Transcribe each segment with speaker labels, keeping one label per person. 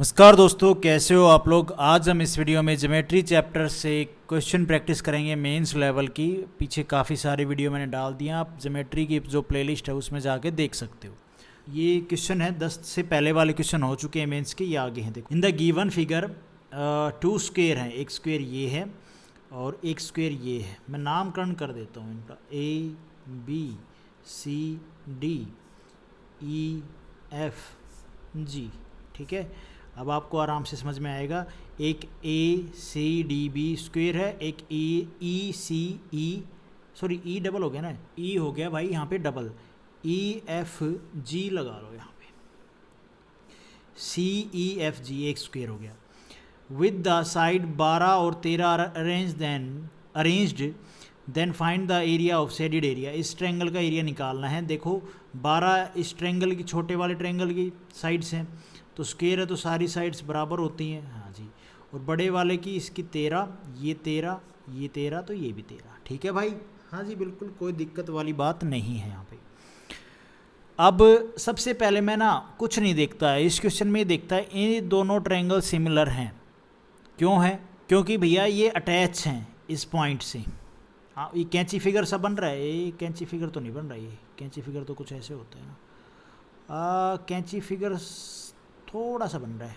Speaker 1: नमस्कार दोस्तों, कैसे हो आप लोग। आज हम इस वीडियो में ज्योमेट्री चैप्टर से क्वेश्चन प्रैक्टिस करेंगे मेंस लेवल की। पीछे काफ़ी सारे वीडियो मैंने डाल दिए, आप ज्योमेट्री की जो प्लेलिस्ट है उसमें जाके देख सकते हो। ये क्वेश्चन है 10 से पहले वाले क्वेश्चन हो चुके हैं मेंस के, ये आगे हैं। देखो, in the given figure 2 square हैं, एक स्क्वेयर ये है और एक स्क्वेयर ये है। मैं नामकरण कर देता हूँ इनका, ABCDEFG। ठीक है, अब आपको आराम से समझ में आएगा। एक ACDB स्क्वेयर है, एक ECE, सॉरी E डबल हो गया ना, E हो गया भाई यहाँ पे डबल, EFG लगा लो यहाँ पे, CEFG एक स्क्वेयर हो गया। विद द साइड 12 और 13 arranged then find the area of shaded area. इस ट्रायंगल का एरिया निकालना है। देखो 12 इस ट्रायंगल की, छोटे वाले ट्रायंगल की साइड्स हैं, तो स्क्वायर है तो सारी साइड्स बराबर होती हैं, हाँ जी। और बड़े वाले की, इसकी 13, ये 13, ये 13, तो ये भी 13। ठीक है भाई, हाँ जी, बिल्कुल कोई दिक्कत वाली बात नहीं है यहाँ पे। अब सबसे पहले मैं ना कुछ नहीं देखता है इस क्वेश्चन में, देखता है ये दोनों ट्रायंगल सिमिलर हैं। क्यों है? क्योंकि भैया ये अटैच हैं इस पॉइंट से। हाँ, ये कैंची फिगर सा बन रहा है, ये कैंची फिगर तो नहीं बन रहा है। ये कैंची फिगर तो कुछ ऐसे होता है ना, कैंची फिगर थोड़ा सा बन रहा है।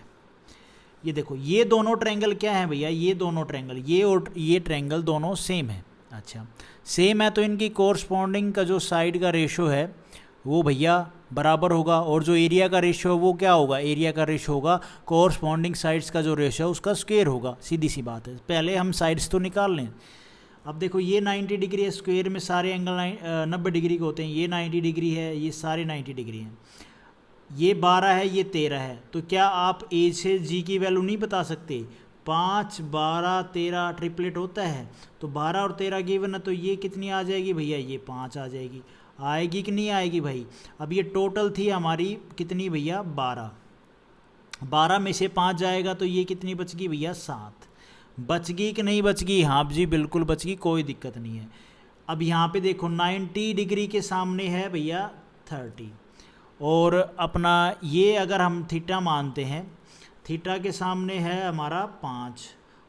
Speaker 1: ये देखो, ये दोनों ट्रायंगल क्या है भैया, ये दोनों ट्रायंगल, ये और ये ट्रायंगल दोनों सेम है। अच्छा, सेम है तो इनकी कोरस्पॉन्डिंग का जो साइड का रेशो है वो भैया बराबर होगा, और जो एरिया का रेशो है वो क्या होगा, एरिया का रेशो होगा कोरस्पॉन्डिंग साइड्स का जो रेशो है उसका स्क्वायर होगा। सीधी सी बात है, पहले हम साइड्स तो निकाल लें। अब देखो, ये 90 डिग्री है, स्क्वायर में सारे एंगल 90 डिग्री के होते हैं। ये 90 डिग्री है, ये सारे 90 डिग्री हैं। ये 12 है, ये 13 है, तो क्या आप ए से जी की वैल्यू नहीं बता सकते? 5, 12, 13 ट्रिपलेट होता है, तो 12 और 13 गिवन है, तो ये कितनी आ जाएगी भैया, ये 5 आ जाएगी। आएगी कि नहीं आएगी भाई? अब ये टोटल थी हमारी कितनी भैया, 12। 12 में से 5 जाएगा तो ये कितनी बच गई भैया, 7। बच गई कि नहीं बच गई? हाँ जी, बिल्कुल बच गई, कोई दिक्कत नहीं है। अब यहाँ पे देखो 90 डिग्री के सामने है भैया 30, और अपना ये अगर हम थीटा मानते हैं, थीटा के सामने है हमारा 5,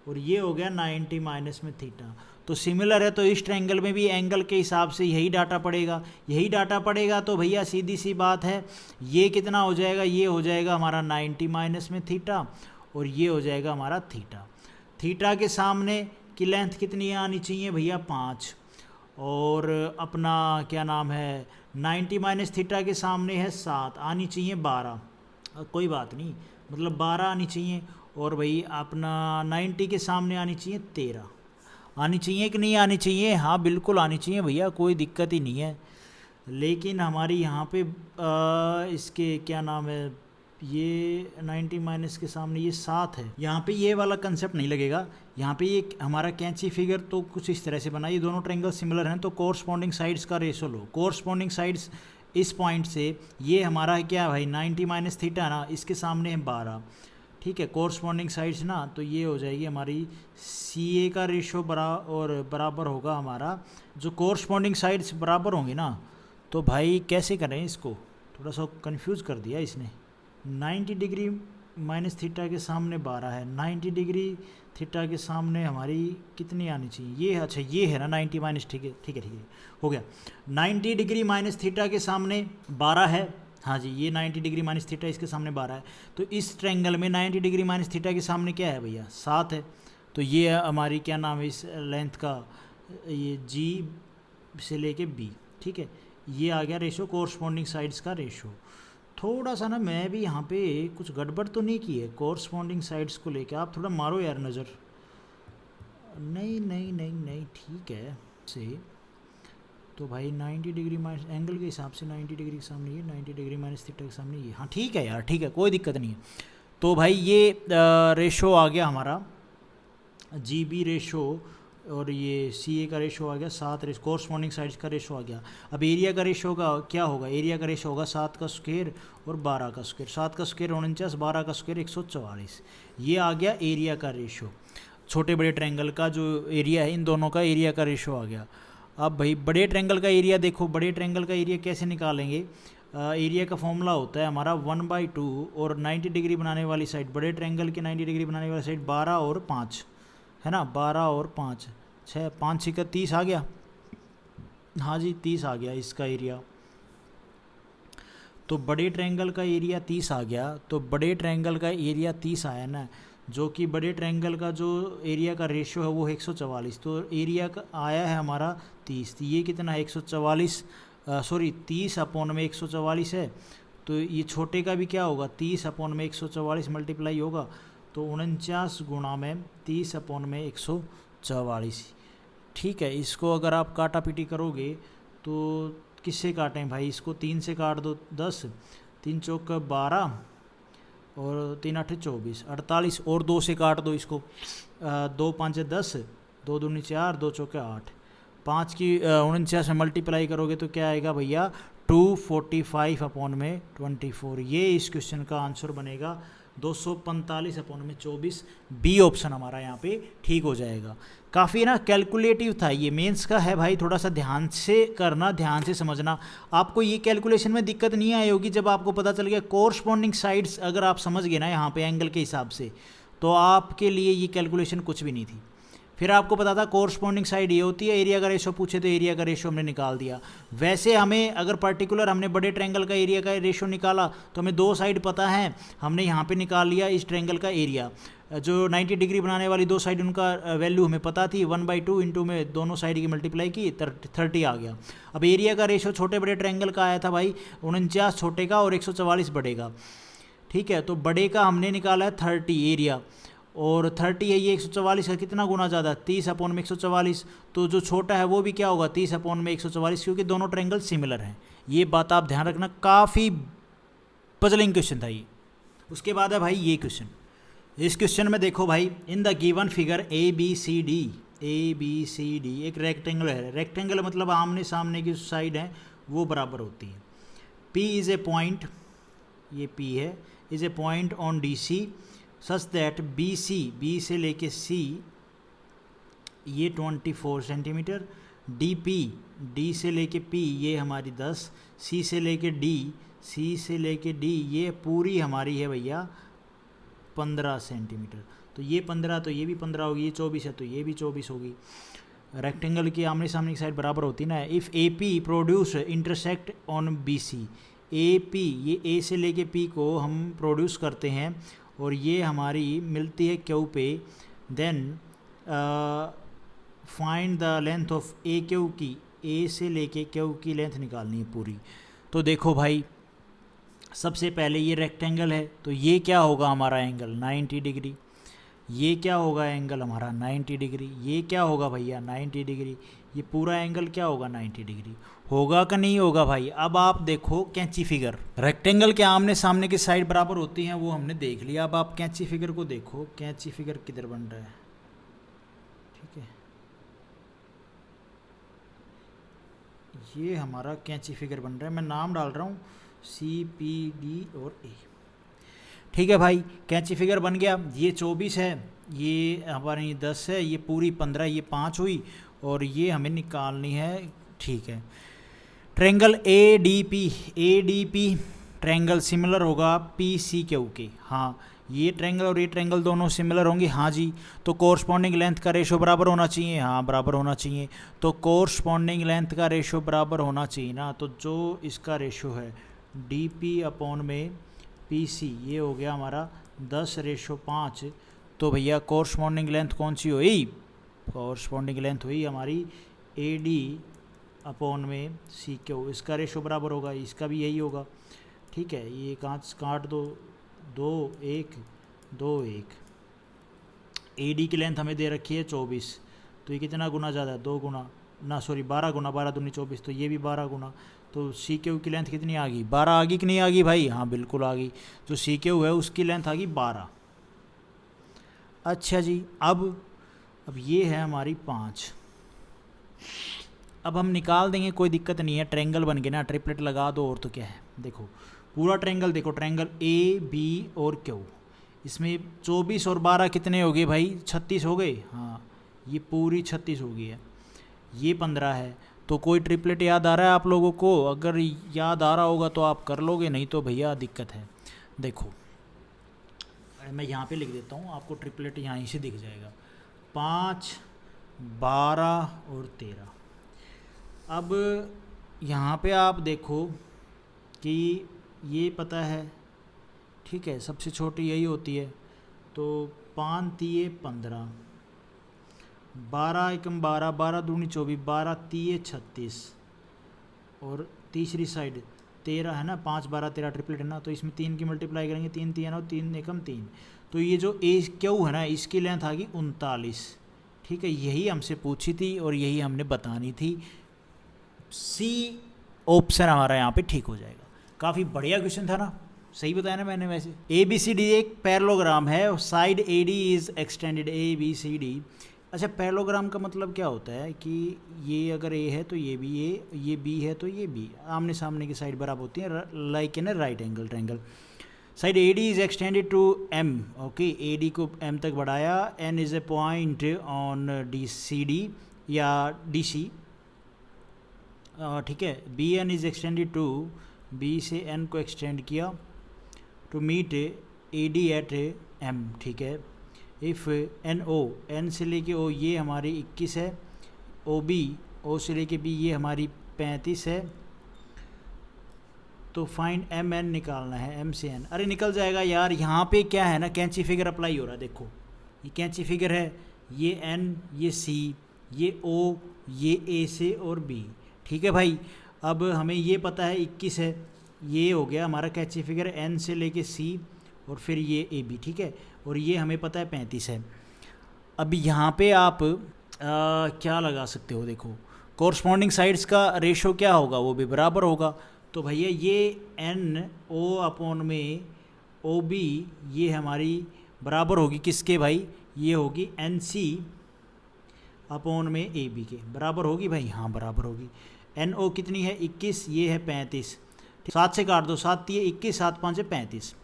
Speaker 1: और ये हो गया 90 माइनस में थीटा, तो सिमिलर है। तो इस ट्रायंगल में भी एंगल के हिसाब से यही डाटा पड़ेगा, यही डाटा पड़ेगा। तो भैया सीधी सी बात है, ये कितना हो जाएगा, ये हो जाएगा हमारा 90 माइनस में थीटा, और ये हो जाएगा हमारा थीटा। थीटा के सामने की लेंथ कितनी आनी चाहिए भैया, 5, और अपना क्या नाम है 90 माइनस थीटा के सामने है 7, आनी चाहिए 12। कोई बात नहीं, मतलब 12 आनी चाहिए, और भाई अपना 90 के सामने आनी चाहिए 13। आनी चाहिए कि नहीं आनी चाहिए? हाँ बिल्कुल आनी चाहिए भैया, कोई दिक्कत ही नहीं है। लेकिन हमारी यहाँ पे इसके क्या नाम है, ये 90 माइनस के सामने ये 7 है, यहाँ पे ये वाला कंसेप्ट नहीं लगेगा। यहाँ पे ये हमारा कैंची फिगर तो कुछ इस तरह से बना, ये दोनों ट्रायंगल सिमिलर हैं, तो कोरस्पॉन्डिंग साइड्स का रेशो लो। कोरस्पॉन्डिंग साइड्स इस पॉइंट से, ये हमारा है क्या भाई, 90 माइनस थीटा ना, इसके सामने है 12। ठीक है, कोरस्पॉन्डिंग साइड्स ना, तो ये हो जाएगी हमारी CA का रेशो बराबर होगा हमारा, जो कोरस्पॉन्डिंग साइड्स बराबर होंगी ना, तो भाई कैसे करें इसको, थोड़ा सा कंफ्यूज कर दिया इसने। 90 डिग्री माइनस थीटा के सामने 12 है, 90 डिग्री थीटा के सामने हमारी कितनी आनी चाहिए, ये है, अच्छा ये है ना 90 माइनस, ठीक है ठीक है ठीक है, हो गया। 90 डिग्री माइनस थीटा के सामने 12 है, हाँ जी, ये 90 डिग्री माइनस थीटा इसके सामने 12 है, तो इस ट्रायंगल में 90 डिग्री माइनस थीटा के सामने क्या है भैया, 7 है। तो ये हमारी क्या नाम है इस लेंथ का, ये G से लेके B। ठीक है, ये आ गया रेशो, कोरस्पॉन्डिंग साइड्स का रेशो। थोड़ा सा ना मैं भी यहाँ पे कुछ गड़बड़ तो नहीं की है कोरस्पॉन्डिंग साइड्स को लेके, आप थोड़ा मारो यार नज़र। नहीं नहीं नहीं नहीं, ठीक है से, तो भाई 90 डिग्री माइनस एंगल के हिसाब से 90 डिग्री के सामने ये, 90 डिग्री माइनस थीटा के सामने ये, हाँ ठीक है यार, ठीक है, कोई दिक्कत नहीं है। तो भाई ये रेशो आ गया हमारा GB रेशो, और ये CA का रेशो आ गया 7, कोरस्पॉन्डिंग साइड्स का रेशो आ गया। अब एरिया का रेशो का क्या होगा, एरिया का रेशो होगा 7 का स्क्वायर और 12 का स्क्वायर। 7 का स्क्वायर 49, 12 का स्क्वायर 144, ये आ गया एरिया का रेशो। छोटे बड़े ट्रायंगल का जो एरिया है, इन दोनों का एरिया का रेशो आ गया। अब भाई बड़े ट्रायंगल का एरिया देखो, बड़े ट्रायंगल का एरिया कैसे निकालेंगे, एरिया का फॉर्मूला होता है हमारा 1/2 और 90 डिग्री बनाने वाली साइड, बड़े ट्रायंगल के 90 डिग्री बनाने वाली साइड 12 और 5 है ना, 12 और 5 6 5 6 30 आ गया। हाँ जी 30 आ गया इसका एरिया। तो बड़े ट्रायंगल का एरिया 30 आ गया। तो बड़े ट्रायंगल का एरिया 30 आया ना, जो कि बड़े ट्रायंगल का जो एरिया का रेशियो है वो 144, तो एरिया का आया है हमारा 30। तो ये कितना है 144, सॉरी 30/144 है। तो ये छोटे का भी क्या होगा 30/144 मल्टीप्लाई होगा, तो 49 गुणा में 30/144। ठीक है, इसको अगर आप काटा पीटी करोगे तो किससे काटें भाई, इसको 3 से काट दो 10, 3 चौक 12 और 3 8 24 48, और 2 से काट दो इसको, 2 5 10, 2 दूनी 4, 2 चौके 8, 5 की 49 से मल्टीप्लाई करोगे तो क्या आएगा भैया 245/24। ये इस क्वेश्चन का आंसर बनेगा 245/24। बी ऑप्शन हमारा यहाँ पे ठीक हो जाएगा। काफ़ी ना कैलकुलेटिव था, ये मेंस का है भाई, थोड़ा सा ध्यान से करना, ध्यान से समझना। आपको ये कैलकुलेशन में दिक्कत नहीं आई होगी जब आपको पता चल गया कोरस्पॉन्डिंग साइड्स अगर आप समझ गए ना यहाँ पे एंगल के हिसाब से, तो आपके लिए ये कैलकुलेशन कुछ भी नहीं थी। फिर आपको पता था कोरस्पॉन्डिंग साइड ये होती है, एरिया का रेशो पूछे तो एरिया का रेशो हमने निकाल दिया। वैसे हमें अगर पर्टिकुलर हमने बड़े ट्रायंगल का एरिया का रेशो निकाला तो हमें 2 साइड पता है, हमने यहाँ पे निकाल लिया इस ट्रायंगल का एरिया। जो 90 डिग्री बनाने वाली 2 साइड उनका वैल्यू हमें पता थी, 1/2 इंटू में दोनों साइड की मल्टीप्लाई की 30 आ गया। अब एरिया का रेशो छोटे बड़े ट्रायंगल का आया था भाई 49 छोटे का और 144 बड़े का। ठीक है, तो बड़े का हमने निकाला है 30 एरिया, और 30 है ये 144 का कितना गुना ज़्यादा 30/144, तो जो छोटा है वो भी क्या होगा 30/144, क्योंकि दोनों ट्रायंगल सिमिलर हैं। ये बात आप ध्यान रखना, काफ़ी पजलिंग क्वेश्चन था ये। उसके बाद है भाई ये क्वेश्चन। इस क्वेश्चन में देखो भाई, in the given figure ABCD एक रेक्टेंगल है। रेक्टेंगल मतलब आमने सामने की साइड है वो बराबर होती है। P इज़ ए पॉइंट, ये P है, is a point on DC such that B से लेके C ये 24 सेंटीमीटर, D से लेके P ये हमारी 10, C से लेके D ये पूरी हमारी है भैया 15 सेंटीमीटर। तो ये 15 तो ये भी 15 होगी, ये 24 है तो ये भी 24 होगी। रेक्टेंगल की आमने सामने की साइड बराबर होती है ना। If AP produce intersect on BC, AP ये A से लेके P को हम प्रोड्यूस करते हैं और ये हमारी मिलती है Q पे, then find the length of AQ की, A से लेके Q की लेंथ निकालनी है पूरी। तो देखो भाई, सबसे पहले ये रेक्टेंगल है तो ये क्या होगा हमारा एंगल 90 डिग्री, ये क्या होगा एंगल हमारा 90 डिग्री, ये क्या होगा भैया 90 डिग्री, ये पूरा एंगल क्या होगा 90 डिग्री होगा कि नहीं होगा भाई। अब आप देखो कैंची फिगर, रेक्टेंगल के आमने सामने की साइड बराबर होती हैं वो हमने देख लिया। अब आप कैंची फिगर को देखो, कैंची फिगर किधर बन रहा है। ठीक है, ये हमारा कैंची फिगर बन रहा है, मैं नाम डाल रहा हूँ CPD और A। ठीक है भाई, कैंची फिगर बन गया। ये 24 है, ये हमारी 10 है, ये पूरी 15, ये 5 हुई और ये हमें निकालनी है। ठीक है, ट्रायंगल ADP ट्रायंगल सिमिलर होगा PCQ के। हाँ, ये ट्रायंगल और ये ट्रायंगल दोनों सिमिलर होंगे। हाँ जी, तो कोरस्पॉन्डिंग लेंथ का रेशो बराबर होना चाहिए। हाँ, बराबर होना चाहिए। तो कोरस्पॉन्डिंग लेंथ का रेशो बराबर होना चाहिए ना। तो जो इसका रेशो है DP/PC ये हो गया हमारा 10:5। तो भैया कोरस्पॉन्डिंग लेंथ कौन सी हुई, कोरस्पॉन्डिंग लेंथ हुई हमारी AD/CQ। इसका रेशो बराबर होगा, इसका भी यही होगा। ठीक है, ये काट दो, 2 1 2 1। AD की लेंथ हमें दे रखी है 24, तो ये कितना गुना ज़्यादा है 2 गुना, ना सॉरी 12 गुना, 12 दूनी 24, तो ये भी 12 गुना। तो CQ की लेंथ कितनी आ गई 12 आ गई कि नहीं आ गई भाई। हाँ बिल्कुल आ गई, जो CQ है उसकी लेंथ आ गई 12। अच्छा जी, अब ये है हमारी 5। अब हम निकाल देंगे, कोई दिक्कत नहीं है, ट्रायंगल बन गए ना, ट्रिपलेट लगा दो और तो क्या है। देखो पूरा ट्रायंगल देखो, ट्रायंगल AB और Q, इसमें 24 और 12 कितने हो गए भाई 36 हो गए। हाँ, ये पूरी 36 हो गई है, ये 15 है तो कोई ट्रिपलेट याद आ रहा है आप लोगों को? अगर याद आ रहा होगा तो आप कर लोगे, नहीं तो भैया दिक्कत है। देखो मैं यहाँ पे लिख देता हूँ, आपको ट्रिपलेट यहाँ से दिख जाएगा, 5, 12 और 13। अब यहाँ पे आप देखो कि ये पता है, ठीक है, सबसे छोटी यही होती है, तो 5 तिये 15, 12 एकम 12, 12 दूनी 24, 12 तिये 36, और तीसरी साइड 13 है ना, 5, 12, 13 ट्रिपलेट है ना, तो इसमें 3 की मल्टीप्लाई करेंगे, 3 तिया 9, 3 एकम 3, तो ये जो ए क्यू है ना, इसकी लेंथ आ गई 39। ठीक है, यही हमसे पूछी थी और यही हमने बतानी थी। सी ऑप्शन हमारा यहाँ पे ठीक हो जाएगा। काफ़ी बढ़िया क्वेश्चन था ना, सही बताया ना मैंने। वैसे ए बी सी डी एक पैरेललोग्राम है, side A D is extended, A B C D. अच्छा, पैरेललोग्राम का मतलब क्या होता है कि ये अगर ए है तो ये भी ये बी है तो ये बी, आमने सामने की साइड बराबर होती है, like in a right angle triangle. Side A D is extended to M, okay, A D को एम तक बढ़ाया, N is a point on D C D या डी सी, ठीक है। B N is extended to, B से N को extend किया to meet A D at M, ठीक है। इफ़ एन ओ, एन से लेके ओ ये हमारी 21 है, ओ बी, ओ से लेके बी ये हमारी 35 है, तो फाइंड एम एन निकालना है, एम से एन। अरे निकल जाएगा यार, यहाँ पे क्या है ना, कैंची फिगर अप्लाई हो रहा है। देखो ये कैंची फिगर है, ये एन, ये सी, ये ओ, ये ए से और बी, ठीक है भाई। अब हमें ये पता है 21 है, ये हो गया हमारा कैंची फिगर, एन से लेके सी और फिर ये ए बी, ठीक है, और ये हमें पता है 35 है। अब यहाँ पे आप क्या लगा सकते हो, देखो कोरस्पॉन्डिंग साइड्स का रेशो क्या होगा, वो भी बराबर होगा। तो भैया ये एन ओ अपॉन में ओ बी ये हमारी बराबर होगी किसके भाई, ये होगी एन सी अपॉन में ए बी के, बराबर होगी भाई, हाँ बराबर होगी। एन ओ कितनी है 21, ये है 35, 7 से काट दो, 7 तिये 21, 7 5 35,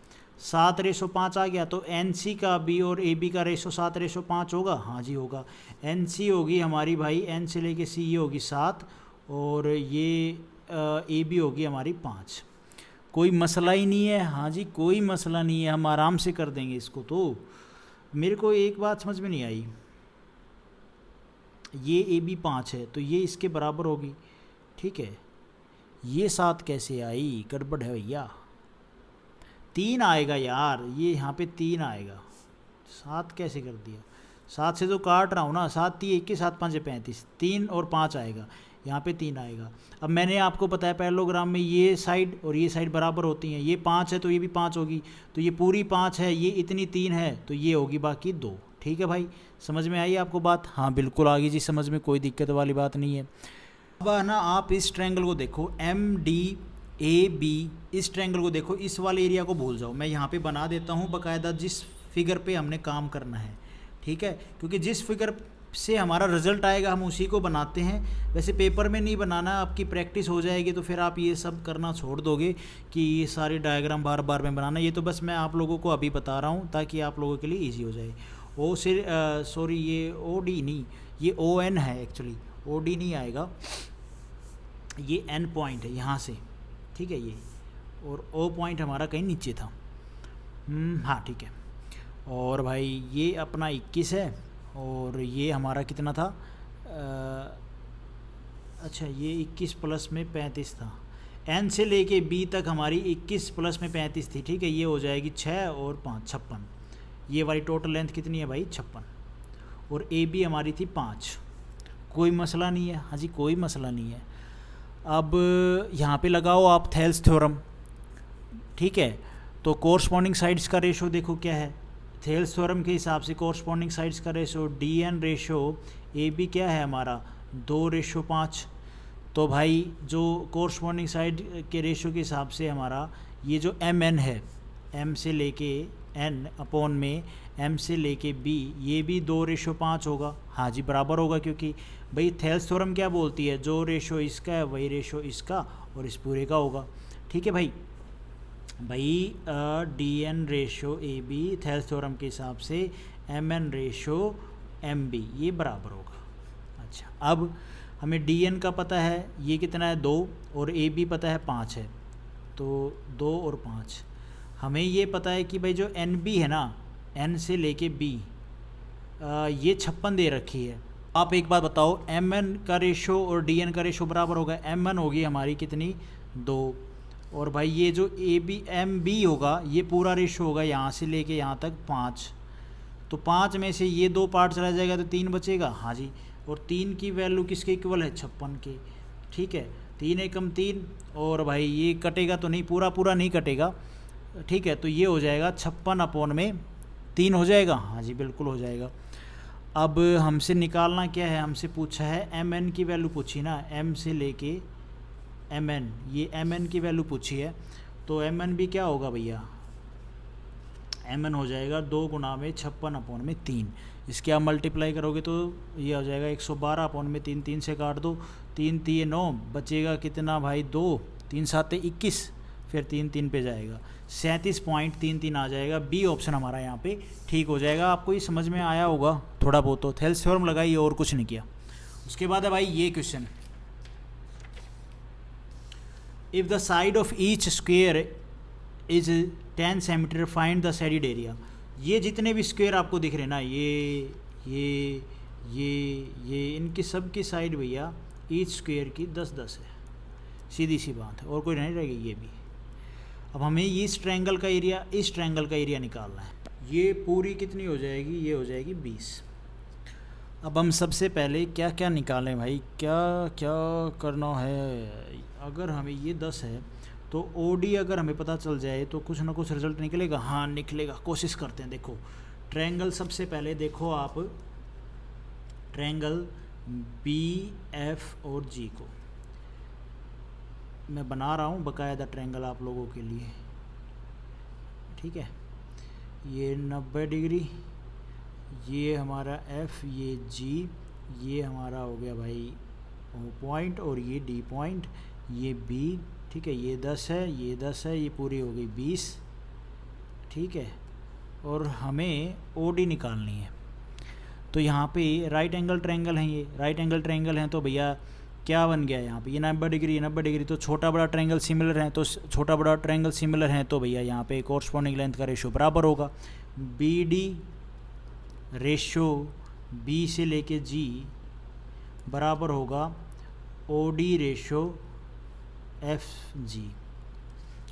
Speaker 1: 7:5 आ गया। तो एन सी का बी और ए बी का रेशो 7:5 होगा, हाँ जी होगा। एन सी होगी हमारी भाई, एन से लेके सी ये होगी 7 और ये ए बी होगी हमारी 5। कोई मसला ही नहीं है, हाँ जी कोई मसला नहीं है, हम आराम से कर देंगे इसको। तो मेरे को एक बात समझ में नहीं आई, ये ए बी 5 है तो ये इसके बराबर होगी, ठीक है। ये 7 कैसे आई, गड़बड़ है भैया, 3 आएगा यार, ये यहाँ पे 3 आएगा, 7 कैसे कर दिया, 7 से तो काट रहा हूँ ना, 7 तिये 21, 7 5 35, 3 और 5 आएगा, यहाँ पे 3 आएगा। अब मैंने आपको बताया पैरेललोग्राम में ये साइड और ये साइड बराबर होती हैं, ये 5 है तो ये भी 5 होगी, तो ये पूरी 5 है, ये इतनी 3 है तो ये होगी बाकी 2, ठीक है भाई। समझ में आई आपको बात? हाँ बिल्कुल आ गई जी समझ में, कोई दिक्कत वाली बात नहीं है। अब ना आप इस ट्रायंगल को देखो, एम डी ए बी, इस ट्रायंगल को देखो, इस वाले एरिया को भूल जाओ, मैं यहाँ पे बना देता हूँ बाकायदा जिस फिगर पे हमने काम करना है, ठीक है, क्योंकि जिस फिगर से हमारा रिजल्ट आएगा हम उसी को बनाते हैं। वैसे पेपर में नहीं बनाना, आपकी प्रैक्टिस हो जाएगी तो फिर आप ये सब करना छोड़ दोगे कि ये सारे डायग्राम बार बार में बनाना। ये तो बस मैं आप लोगों को अभी बता रहा हूँ ताकि आप लोगों के लिए ईजी हो जाए। ओ से सॉरी ये ओ डी नहीं, ये ओ एन है एक्चुअली, ओ डी नहीं आएगा, ये एन पॉइंट है यहाँ से, ठीक है ये, और ओ पॉइंट हमारा कहीं नीचे था, हाँ ठीक है। और भाई ये अपना 21 है और ये हमारा कितना था, अच्छा ये 21 प्लस में 35 था, एन से लेके बी तक हमारी 21 प्लस में 35 थी, ठीक है, ये हो जाएगी 6 और 5 56, ये वाली टोटल लेंथ कितनी है भाई 56, और ए बी हमारी थी 5, कोई मसला नहीं है, हाँ जी कोई मसला नहीं है। अब यहाँ पे लगाओ आप थेल्स थ्योरम, ठीक है, तो कोरस्पॉन्डिंग साइड्स का रेशो देखो क्या है, थेल्स थ्योरम के हिसाब से कोरस्पॉन्डिंग साइड्स का ratio D N ratio A B क्या है हमारा 2:5। तो भाई जो कोरस्पॉन्डिंग साइड के रेशो के हिसाब से हमारा ये जो एम एन है, एम से लेके एन अपॉन में एम से लेके बी, ये भी 2:5 होगा, हाँ जी बराबर होगा, क्योंकि भाई थेल्स थ्योरम क्या बोलती है, जो रेशो इसका है वही रेशो इसका और इस पूरे का होगा, ठीक है भाई। D N ratio A B Thales theorem के हिसाब से M N ratio M B ये बराबर होगा। अच्छा अब हमें डी एन का पता है ये कितना है 2 और ए बी पता है 5 है, तो 2 और 5। हमें ये पता है कि भाई जो एन बी है ना, एन से लेके बी, ये 56 दे रखी है। आप एक बात बताओ, एम एन का रेशो और डी एन का रेशो बराबर होगा। एम एन होगी हमारी कितनी 2, और भाई ये जो ए बी एम बी होगा ये पूरा रेशो होगा यहाँ से लेके यहाँ तक 5। तो 5 में से ये 2 पार्ट चला जाएगा तो 3 बचेगा। हाँ जी, और 3 की वैल्यू किसके इक्वल है 56 के। ठीक है, 3 एकम 3, और भाई ये कटेगा तो नहीं, पूरा पूरा नहीं कटेगा। ठीक है, तो ये हो जाएगा 56/3 हो जाएगा। हाँ जी बिल्कुल हो जाएगा। अब हमसे निकालना क्या है, हमसे पूछा है एम एन की वैल्यू पूछी ना, एम से लेके एम एन, ये एम एन की वैल्यू पूछी है। तो एम एन भी क्या होगा भैया, एम एन हो जाएगा 2 गुना में 56/3। इसके आप मल्टीप्लाई करोगे तो ये हो जाएगा 112/3। 3 से काट दो, 3 3 9, बचेगा कितना भाई 2, 3 7 21, फिर 3 3 पे जाएगा 37.33 आ जाएगा। बी ऑप्शन हमारा यहाँ पे ठीक हो जाएगा। आपको ये समझ में आया होगा थोड़ा बहुत, तो थेल्स थ्योरम लगाइए और कुछ नहीं किया। उसके बाद है भाई ये question, if the side of each square is 10 centimetre find the shaded area. ये जितने भी स्क्वेयर आपको दिख रहे ना, ये इनकी सब की साइड भैया ईच स्क्वेयर की 10-10 है, सीधी सी बात है, और कोई नहीं रहेगी ये भी। अब हमें इस ट्रायंगल का एरिया, इस ट्रायंगल का एरिया निकालना है। ये पूरी कितनी हो जाएगी, ये हो जाएगी 20। अब हम सबसे पहले क्या क्या निकालें भाई, क्या क्या करना है। अगर हमें ये 10 है तो ओडी अगर हमें पता चल जाए तो कुछ ना कुछ रिजल्ट निकलेगा। हाँ निकलेगा, कोशिश करते हैं। देखो ट्रायंगल, सबसे पहले देखो आप ट्रायंगल बी एफ और जी को मैं बना रहा हूँ बाकायदा ट्रायंगल आप लोगों के लिए। ठीक है, ये 90 डिग्री, ये हमारा एफ, ये जी, ये हमारा हो गया भाई ओ पॉइंट, और ये डी पॉइंट, ये बी। ठीक है, ये 10 है, ये 10 है, ये पूरी हो गई 20। ठीक है, और हमें ओ डी निकालनी है। तो यहाँ पे राइट एंगल ट्रायंगल हैं, ये राइट एंगल ट्रायंगल हैं, तो भैया क्या बन गया यहाँ पे, ये 90 डिग्री, 90 डिग्री, तो छोटा बड़ा ट्रायंगल सिमिलर है, तो छोटा बड़ा ट्रायंगल सिमिलर है, तो भैया यहाँ पे कॉरस्पॉन्डिंग लेंथ का रेशो बराबर होगा। बी डी रेशो बी से लेके जी बराबर होगा O D ratio F G,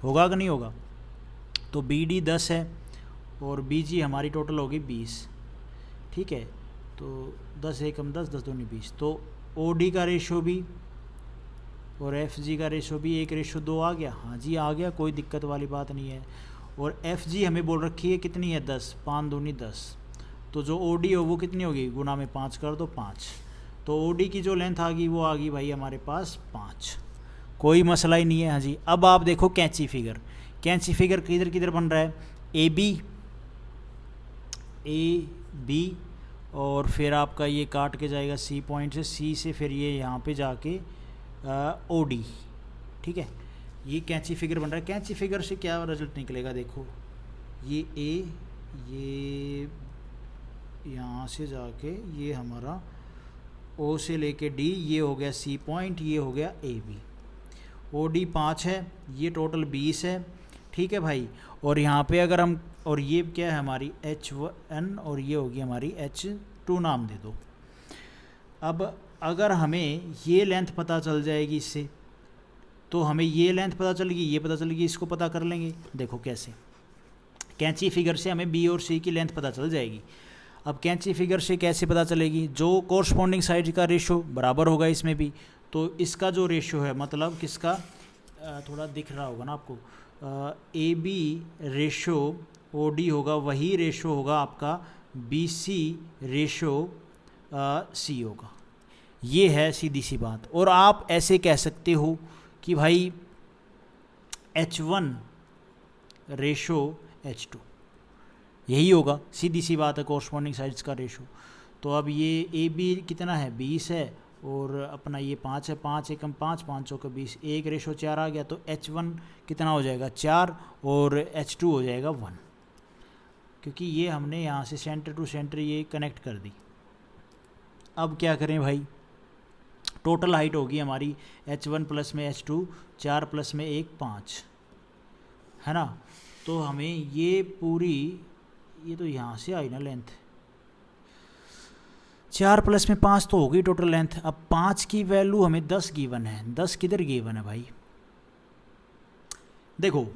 Speaker 1: होगा कि नहीं होगा। तो बी डी 10 है और बी जी हमारी टोटल होगी 20। ठीक है, तो 10 एकम 10, 10 दूनी 20, तो ओ डी का रेशो भी और एफ जी का रेशो भी 1:2 आ गया। हाँ जी आ गया, कोई दिक्कत वाली बात नहीं है। और एफ जी हमें बोल रखी है कितनी है 10, 5 दूनी 10, तो जो ओ डी हो वो कितनी होगी, गुना में 5 कर दो 5, तो ओ डी की जो लेंथ आ गई वो आ गई भाई हमारे पास 5, कोई मसला ही नहीं है। हाँ जी, अब आप देखो कैंची फिगर, कैंची फिगर किधर किधर बन रहा है, ए बी, और फिर आपका ये काट के जाएगा सी पॉइंट से, सी से फिर ये यहाँ पे जाके ओ डी। ठीक है, ये कैंची फिगर बन रहा है। कैंची फिगर से क्या रिजल्ट निकलेगा, देखो ये ए, ये यहाँ से जाके ये हमारा ओ से लेके डी, ये हो गया सी पॉइंट, ये हो गया ए बी। ओ डी 5 है, ये टोटल 20 है। ठीक है भाई, और यहाँ पे अगर हम, और ये क्या है हमारी H1 और ये होगी हमारी H2 नाम दे दो। अब अगर हमें ये लेंथ पता चल जाएगी इससे, तो हमें ये लेंथ पता चलेगी, ये पता चलेगी, इसको पता कर लेंगे। देखो कैसे, कैंची फिगर से हमें बी और सी की लेंथ पता चल जाएगी। अब कैंची फिगर से कैसे पता चलेगी, जो कोरस्पॉन्डिंग साइड का रेशो बराबर होगा इसमें भी, तो इसका जो रेशो है, मतलब किसका, थोड़ा दिख रहा होगा ना आपको, A B ratio O D होगा, वही रेशो होगा आपका बी सी रेशो सी होगा। ये है सीधी सी बात। और आप ऐसे कह सकते हो कि भाई H1 रेशो H2, यही होगा, सीधी सी बात है, कॉरस्पॉन्डिंग साइड्स का रेशो। तो अब ये ए बी कितना है 20 है, और अपना ये 5 है, 5 एकम 5, 5 चौके 20, 1:4 आ गया, तो H1 कितना हो जाएगा 4 और H2 हो जाएगा 1, क्योंकि ये हमने यहाँ से सेंटर टू सेंटर ये कनेक्ट कर दी। अब क्या करें भाई, टोटल हाइट होगी हमारी h1 प्लस में h2 4 प्लस में 1 5, है ना। तो हमें ये पूरी, ये तो यहाँ से आई ना लेंथ, 4 प्लस में 5 तो होगी टोटल लेंथ। अब 5 की वैल्यू हमें 10 गिवन है, 10 किधर गिवन है भाई? देखो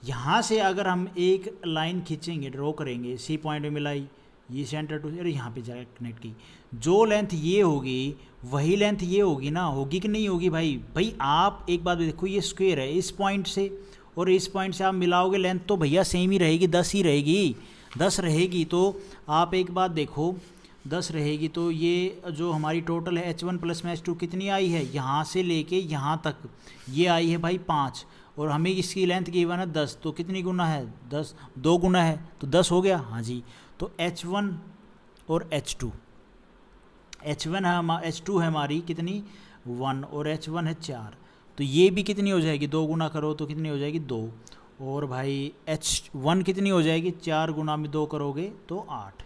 Speaker 1: यहाँ से अगर हम एक लाइन खींचेंगे, ड्रॉ करेंगे, सी पॉइंट में मिलाई, ये सेंटर टू, अरे यहाँ पे जाकर कनेक्ट की, जो लेंथ ये होगी वही लेंथ ये होगी ना, होगी कि नहीं होगी भाई? भाई आप एक बात देखो, ये स्क्वायर है, इस पॉइंट से और इस पॉइंट से आप मिलाओगे लेंथ तो भैया सेम ही रहेगी, 10 ही रहेगी, 10 रहेगी। तो आप एक बात देखो, 10 रहेगी तो ये जो हमारी टोटल है h1 प्लस में h2 कितनी आई है, यहाँ से लेके यहाँ तक ये आई है भाई 5, और हमें इसकी लेंथ गिवन है 10, तो कितनी गुना है 10, 2 गुना है, तो 10 हो गया। हाँ जी, तो h1 और h2 है h2 है हमारी कितनी 1 और h1 है 4, तो ये भी कितनी हो जाएगी, 2 गुना करो तो कितनी हो जाएगी 2, और भाई h1 कितनी हो जाएगी, 4 गुना में 2 करोगे तो 8।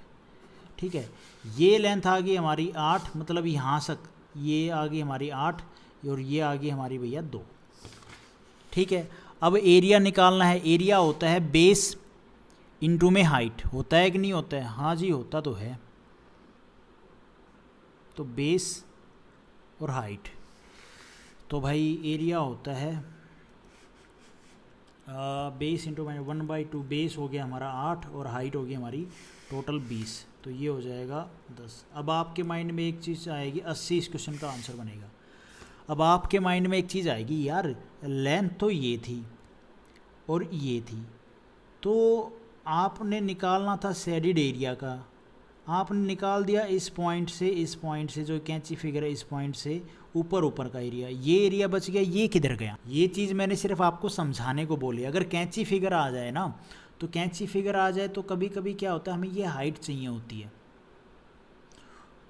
Speaker 1: ठीक है, ये लेंथ आ गई हमारी 8, मतलब यहाँ तक ये आ गई हमारी 8 और ये आ गई हमारी भैया 2। ठीक है, अब एरिया निकालना है। एरिया होता है बेस इनटू में हाइट, होता है कि नहीं होता है? हाँ जी होता तो है। तो बेस और हाइट, तो भाई एरिया होता है बेस इंटू में 1/2, बेस हो गया हमारा 8 और हाइट होगी हमारी टोटल 20, तो ये हो जाएगा 10। अब आपके माइंड में एक चीज़ आएगी, 80 इस क्वेश्चन का आंसर बनेगा। अब आपके माइंड में एक चीज़ आएगी, यार लेंथ तो ये थी और ये थी, तो आपने निकालना था शेडिड एरिया का, आपने निकाल दिया इस पॉइंट से जो कैंची फिगर है, इस पॉइंट से ऊपर का एरिया, ये एरिया बच गया, ये किधर गया? ये चीज़ मैंने सिर्फ आपको समझाने को बोली। अगर कैंची फिगर आ जाए ना, तो कैंची फिगर आ जाए तो कभी कभी क्या होता है, हमें ये हाइट चाहिए होती है,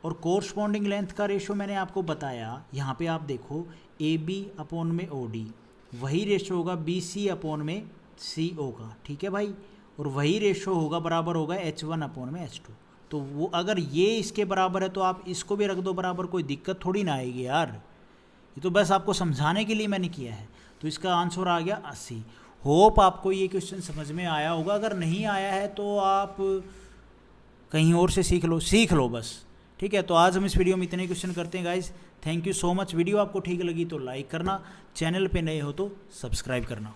Speaker 1: और कोरस्पॉन्डिंग लेंथ का रेशो मैंने आपको बताया। यहाँ पे आप देखो AB अपॉन में OD, वही रेशो होगा BC अपॉन में CO का, ठीक है भाई, और वही रेशो होगा बराबर होगा H1 अपॉन में H2। तो वो अगर ये इसके बराबर है तो आप इसको भी रख दो बराबर, कोई दिक्कत थोड़ी ना आएगी यार, ये तो बस आपको समझाने के लिए मैंने किया है। तो इसका आंसर आ गया 80। होप आपको ये क्वेश्चन समझ में आया होगा, अगर नहीं आया है तो आप कहीं और से सीख लो बस। ठीक है, तो आज हम इस वीडियो में इतने क्वेश्चन करते हैं guys. Thank you so much. Video आपको ठीक लगी तो लाइक करना, चैनल पे नए हो तो सब्सक्राइब करना।